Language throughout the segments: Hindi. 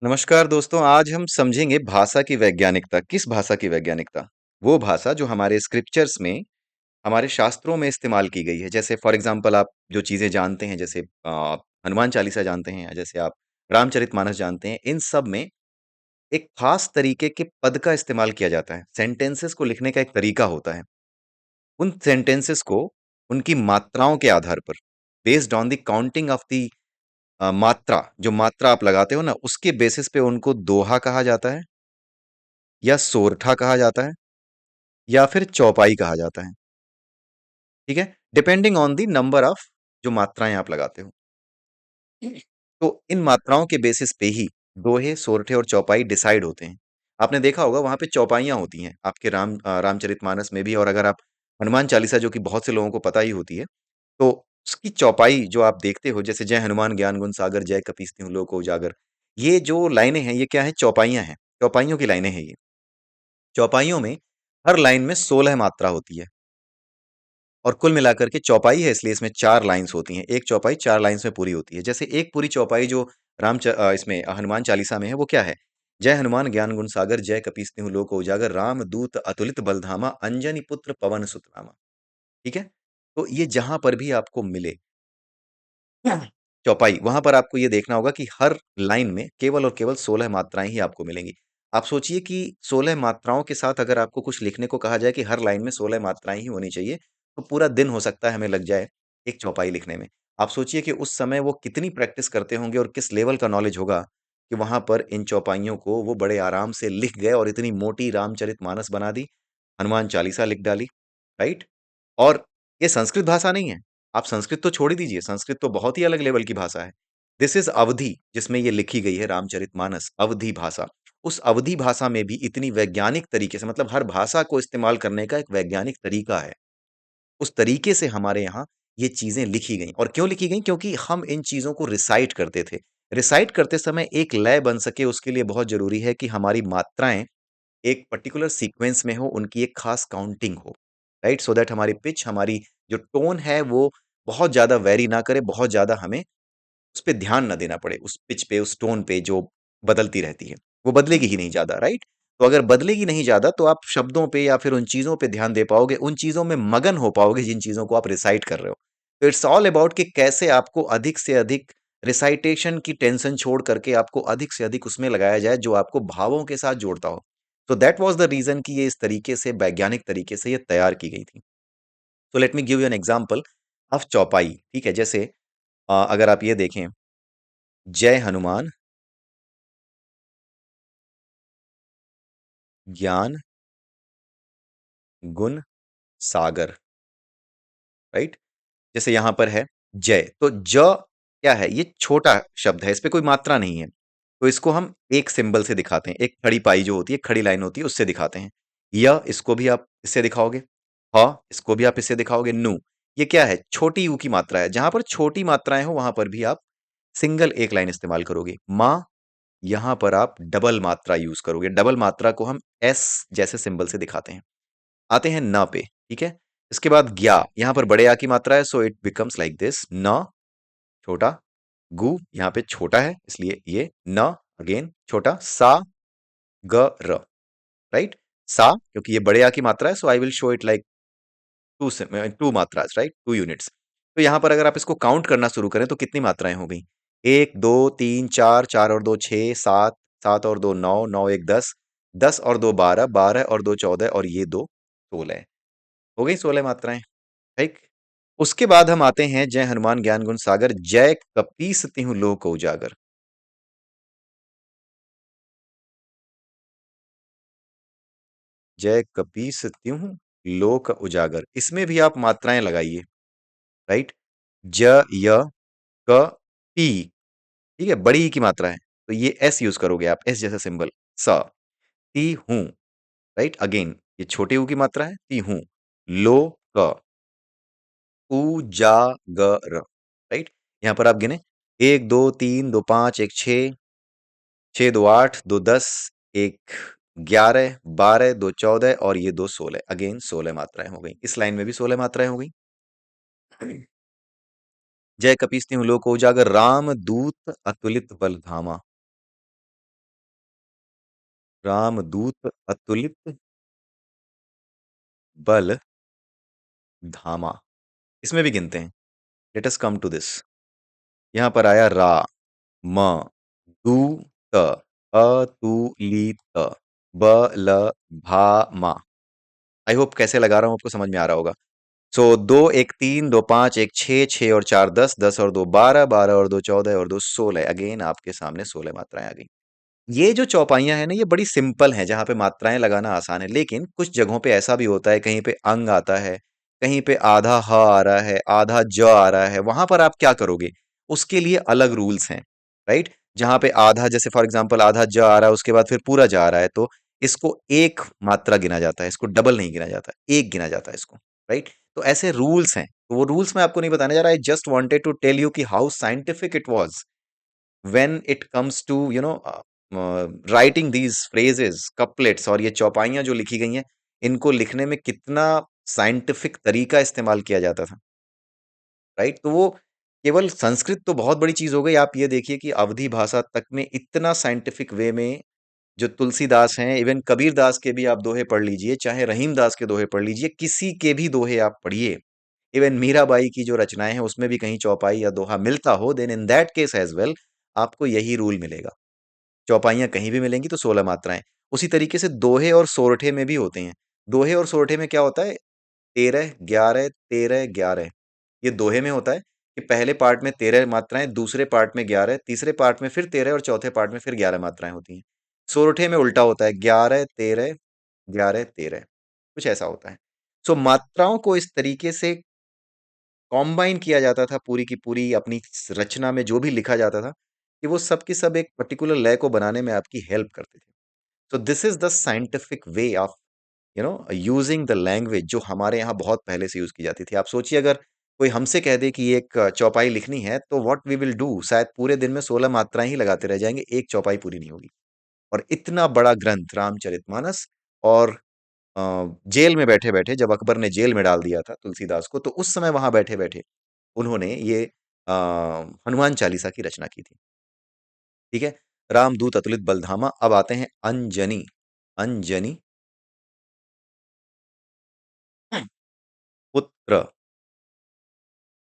नमस्कार दोस्तों, आज हम समझेंगे भाषा की वैज्ञानिकता। किस भाषा की वैज्ञानिकता? वो भाषा जो हमारे स्क्रिप्चर्स में, हमारे शास्त्रों में इस्तेमाल की गई है। जैसे फॉर एग्ज़ाम्पल आप जो चीज़ें जानते हैं, जैसे हनुमान चालीसा जानते हैं या जैसे आप रामचरितमानस जानते हैं, इन सब में एक ख़ास तरीके के पद का इस्तेमाल किया जाता है। सेंटेंसेस को लिखने का एक तरीका होता है। उन सेंटेंसेस को उनकी मात्राओं के आधार पर, based on the counting of the मात्रा, जो मात्रा आप लगाते हो ना, उसके बेसिस पे उनको दोहा कहा जाता है या सोरठा कहा जाता है या फिर चौपाई कहा जाता है। ठीक है, depending on the number of जो मात्राएं आप लगाते हो। तो इन मात्राओं के बेसिस पे ही दोहे, सोरठे और चौपाई डिसाइड होते हैं। आपने देखा होगा वहां पे चौपाइयां होती हैं आपके रामचरितमानस में भी, और अगर आप हनुमान चालीसा, जो कि बहुत से लोगों को पता ही होती है, तो उसकी चौपाई जो आप देखते हो, जैसे जय हनुमान ज्ञान गुण सागर, जय कपीस तिहुँ लोक उजागर, ये जो लाइनें हैं, ये क्या है? चौपाइयां हैं। चौपाइयों की लाइनें हैं ये। चौपाइयों में हर लाइन में 16 मात्रा होती है, और कुल मिलाकर के चौपाई है, इसलिए इसमें 4 लाइन्स होती हैं। एक चौपाई 4 लाइन्स में पूरी होती है। जैसे एक पूरी चौपाई जो इसमें हनुमान चालीसा में है, वो क्या है? जय हनुमान ज्ञान गुण सागर, जय कपीस तिहुँ लोक उजागर, राम दूत अतुलित बलधामा, अंजनी पुत्र पवन सुत नामा। ठीक है? तो ये जहां पर भी आपको मिले चौपाई, वहां पर आपको ये देखना होगा कि हर लाइन में केवल और केवल 16 मात्राएं ही आपको मिलेंगी। आप सोचिए कि 16 मात्राओं के साथ अगर आपको कुछ लिखने को कहा जाए कि हर लाइन में 16 मात्राएं ही होनी चाहिए, तो पूरा दिन हो सकता है हमें लग जाए एक चौपाई लिखने में। आप सोचिए कि उस समय वो कितनी प्रैक्टिस करते होंगे और किस लेवल का नॉलेज होगा कि वहां पर इन चौपाइयों को वो बड़े आराम से लिख गए और इतनी मोटी रामचरितमानस बना दी, हनुमान चालीसा लिख डाली। राइट? और ये संस्कृत भाषा नहीं है। आप संस्कृत तो छोड़ ही दीजिए, संस्कृत तो बहुत ही अलग लेवल की भाषा है। दिस इज़ अवधी, जिसमें ये लिखी गई है रामचरितमानस, अवधी भाषा। उस अवधी भाषा में भी इतनी वैज्ञानिक तरीके से, मतलब हर भाषा को इस्तेमाल करने का एक वैज्ञानिक तरीका है। उस तरीके से हमारे यहाँ ये चीज़ें लिखी गईं, और क्यों लिखी गईं? क्योंकि हम इन चीज़ों को रिसाइट करते थे। रिसाइट करते समय एक लय बन सके, उसके लिए बहुत ज़रूरी है कि हमारी मात्राएँ एक पर्टिकुलर सीक्वेंस में हो, उनकी एक खास काउंटिंग हो, राइट? सो दैट हमारी पिच, हमारी जो टोन है, वो बहुत ज़्यादा वेरी ना करे, बहुत ज़्यादा हमें उस पे ध्यान ना देना पड़े, उस पिच पे, उस टोन पे जो बदलती रहती है। वो बदलेगी ही नहीं ज़्यादा, राइट? तो अगर बदलेगी नहीं ज़्यादा, तो आप शब्दों पे या फिर उन चीज़ों पे ध्यान दे पाओगे, उन चीज़ों में मगन हो पाओगे जिन चीज़ों को आप रिसाइट कर रहे हो। तो इट्स ऑल अबाउट कि कैसे आपको अधिक से अधिक रिसाइटेशन की टेंशन छोड़ करके आपको अधिक से अधिक उसमें लगाया जाए, जो आपको भावों के साथ जोड़ता हो। तो दैट वाज़ द रीज़न कि ये इस तरीके से, वैज्ञानिक तरीके से ये तैयार की गई थी। तो let me give you an example of चौपाई, ठीक है? जैसे अगर आप ये देखें, जय हनुमान ज्ञान गुण सागर, राइट? जैसे यहां पर है जय, तो ज क्या है? ये छोटा शब्द है, इस पे कोई मात्रा नहीं है। तो इसको हम एक सिंबल से दिखाते हैं, एक खड़ी पाई जो होती है, खड़ी लाइन होती है, उससे दिखाते हैं। य, इसको भी आप इससे दिखाओगे। ह, इसको भी आप इससे दिखाओगे। नु, ये क्या है? छोटी यू की मात्रा है। जहां पर छोटी मात्राएं हो, वहां पर भी आप सिंगल एक लाइन इस्तेमाल करोगे। माँ, यहां पर आप डबल मात्रा यूज करोगे। डबल मात्रा को हम एस जैसे सिंबल से दिखाते हैं। आते हैं न पे, ठीक है? इसके बाद ज्ञा, यहां पर बड़े आ की मात्रा है, so it becomes like this, न छोटा, गु यहाँ पे छोटा है, इसलिए ये न, अगेन छोटा, सा ग र, राइट? सा, क्योंकि ये बड़े आ की मात्रा है, so I will show it like two मात्रास, राइट? 2 यूनिट्स। तो यहां पर अगर आप इसको काउंट करना शुरू करें, तो कितनी मात्राएं हो गई? 1 2 3 4, 4 और 2 6, 7, 7 और 2 9, 9 1 10, 10 और 2 12, 12 और 2 14, और ये दो 16। हो गई 16 मात्राएं, ठीक? उसके बाद हम आते हैं जय हनुमान ज्ञान गुण सागर, जय कपीस तिहुँ लोक उजागर। जय कपीस त्यों लोक उजागर, इसमें भी आप मात्राएं लगाइए, राइट? ज य क पी, ठीक है? बड़ी ई की मात्रा है, तो ये एस यूज करोगे आप, एस जैसा सिंबल। स, ती हूं, राइट? अगेन ये छोटे ऊ की मात्रा है, ती हूं। लो क, उजागर, राइट? यहां पर आप गिने, 1 2 3 2 5 1 6, 6 2 8 2 10, एक 11, 12 2 14, और ये दो 16, अगेन 16 मात्राएं हो गई। इस लाइन में भी 16 मात्राएं हो गई। जय कपीस तिहुँ लोक उजागर, राम दूत अतुलित बल धामा। रामदूत अतुलित बल धामा। इसमें भी गिनते हैं। Let us come to this. यहाँ पर आया रा, म, दू, त, अतुलित, ब, ल, भा, मा। आई होप कैसे लगा रहा हूं आपको समझ में आ रहा होगा। सो दो एक तीन, दो पांच, एक छः, छः और चार दस, दस और दो बारह, बारह और दो चौदह और दो सोलह। अगेन आपके सामने 16 मात्राएं आ गई। ये जो चौपाइयां हैं ना, ये बड़ी सिंपल हैं, जहां पे मात्राएं लगाना आसान है। लेकिन कुछ जगहों पे ऐसा भी होता है, कहीं पे अंग आता है, कहीं पे आधा ह आ रहा है, आधा ज आ रहा है। वहां पर आप क्या करोगे? उसके लिए अलग रूल्स हैं, राइट? जहां पे आधा, जैसे फॉर एग्जांपल आधा ज आ रहा है, उसके बाद फिर पूरा जा रहा है, तो इसको एक मात्रा गिना जाता है, इसको डबल नहीं गिना जाता, एक गिना जाता है इसको, राइट? तो ऐसे रूल्स हैं। तो वो रूल्स मैं आपको नहीं बताने जा रहा। I just wanted to tell you कि how scientific it was when it comes to writing these phrases, couplets, और ये चौपाइयां जो लिखी गई हैं, इनको लिखने में कितना साइंटिफिक तरीका इस्तेमाल किया जाता था, राइट? तो वो केवल संस्कृत तो बहुत बड़ी चीज हो गई। आप ये देखिए कि अवधी भाषा तक में इतना साइंटिफिक वे में जो तुलसीदास हैं, इवन कबीर दास के भी आप दोहे पढ़ लीजिए, चाहे रहीम दास के दोहे पढ़ लीजिए, किसी के भी दोहे आप पढ़िए, इवन मीराबाई की जो रचनाएं हैं उसमें भी कहीं चौपाई या दोहा मिलता हो, then in that case as well आपको यही रूल मिलेगा। चौपाइयाँ कहीं भी मिलेंगी तो 16 मात्राएँ। उसी तरीके से दोहे और सोरठे में भी होते हैं। दोहे और सोरठे में क्या होता है? 13, 11, 13, 11। ये दोहे में होता है कि पहले पार्ट में 13 मात्राएँ, दूसरे पार्ट में 11, तीसरे पार्ट में फिर 13 और चौथे पार्ट में फिर 11 मात्राएँ होती हैं। सोरठे में उल्टा होता है, 11, 13, 11, 13, कुछ ऐसा होता है। सो मात्राओं को इस तरीके से कॉम्बाइन किया जाता था पूरी की पूरी अपनी रचना में, जो भी लिखा जाता था, कि वो सब की सब एक पर्टिकुलर लय को बनाने में आपकी हेल्प करते थे। So this is the scientific way of using the language, जो हमारे यहाँ बहुत पहले से यूज की जाती थी। आप सोचिए, अगर कोई हमसे कह दे कि एक चौपाई लिखनी है, तो व्हाट वी विल डू, शायद पूरे दिन में 16 मात्राएं ही लगाते रह जाएंगे, एक चौपाई पूरी नहीं होगी। और इतना बड़ा ग्रंथ रामचरितमानस, और जेल में बैठे बैठे, जब अकबर ने जेल में डाल दिया था तुलसीदास को, तो उस समय वहां बैठे बैठे उन्होंने ये हनुमान चालीसा की रचना की थी। ठीक है। रामदूत अतुलित बलधामा। अब आते हैं अंजनी। अंजनी पुत्र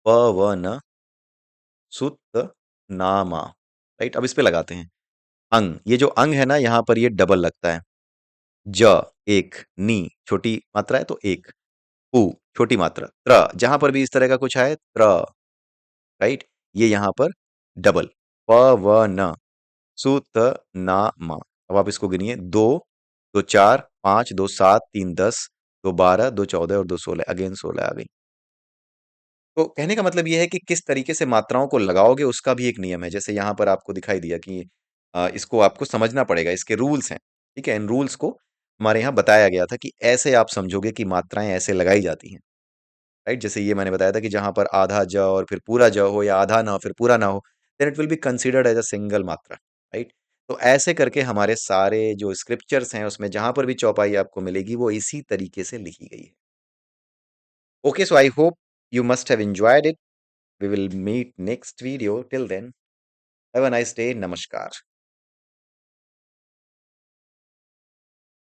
पवन सुत नामा। राइट, अब इस पे लगाते हैं अंग। ये जो अंग है ना, यहां पर ये डबल लगता है। ज एक, नी छोटी मात्रा है तो एक, उ छोटी मात्रा, त्र जहां पर भी इस तरह का कुछ आए, त्र, राइट, ये यहां पर डबल। पवन सुत नामा। अब आप इसको गिनिए, दो, दो चार, पांच, दो सात, तीन 10, दो 12, दो 14 और दो 16। अगेन 16 आ गई। तो कहने का मतलब ये है कि किस तरीके से मात्राओं को लगाओगे उसका भी एक नियम है। जैसे यहाँ पर आपको दिखाई दिया कि इसको आपको समझना पड़ेगा, इसके रूल्स हैं। ठीक है, इन रूल्स को हमारे यहाँ बताया गया था कि ऐसे आप समझोगे कि मात्राएं ऐसे लगाई जाती हैं, राइट? जैसे ये मैंने बताया था कि जहां पर आधा ज और फिर पूरा ज हो, या आधा ना हो फिर पूरा ना हो, then it will be considered as a single मात्रा, राइट? तो ऐसे करके हमारे सारे जो स्क्रिप्चर्स हैं, उसमें जहां पर भी चौपाई आपको मिलेगी, वो इसी तरीके से लिखी गई है। Okay, so I hope you must have enjoyed it. We will meet next video. Till then, have a nice day. Namaskar.